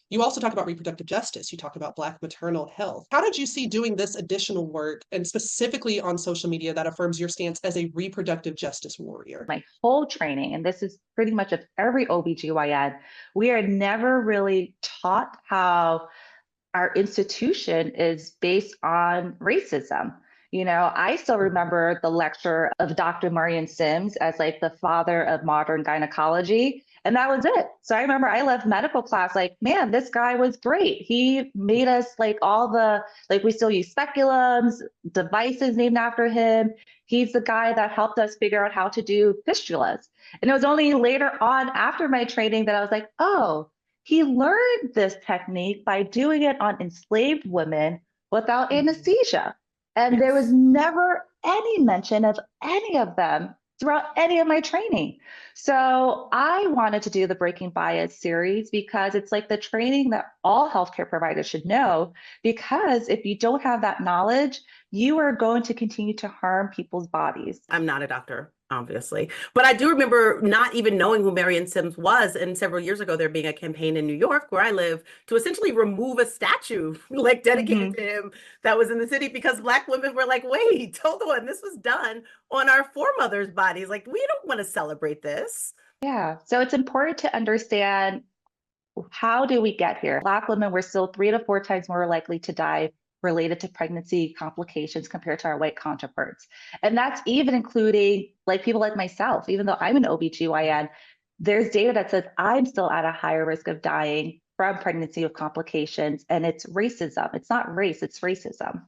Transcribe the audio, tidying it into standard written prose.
You also talk about reproductive justice. You talk about Black maternal health. How did you see doing this additional work, and specifically on social media, that affirms your stance as a reproductive justice warrior? My whole training, and this is pretty much of every OB-GYN, we are never really taught how our institution is based on racism. I still remember the lecture of Dr. Marion Sims as like the father of modern gynecology. And that was it. So I remember I left medical class like, man, this guy was great. He made us like we still use speculums, devices named after him. He's the guy that helped us figure out how to do fistulas. And it was only later on after my training that I was like, oh, he learned this technique by doing it on enslaved women without anesthesia. And there was Yes. never any mention of any of them throughout any of my training. So I wanted to do the Breaking Bias series because it's like the training that all healthcare providers should know, because if you don't have that knowledge, you are going to continue to harm people's bodies. I'm not a doctor, obviously, but I do remember not even knowing who Marion Sims was. And several years ago, there being a campaign in New York, where I live, to essentially remove a statue like dedicated to him that was in the city, because Black women were like, wait, hold on, this was done on our foremothers' bodies. Like, we don't want to celebrate this. Yeah. So it's important to understand, how do we get here? Black women were still 3 to 4 times more likely to die related to pregnancy complications compared to our white counterparts. And that's even including like people like myself. Even though I'm an OB-GYN, there's data that says I'm still at a higher risk of dying from pregnancy with complications. And it's racism. It's not race, it's racism.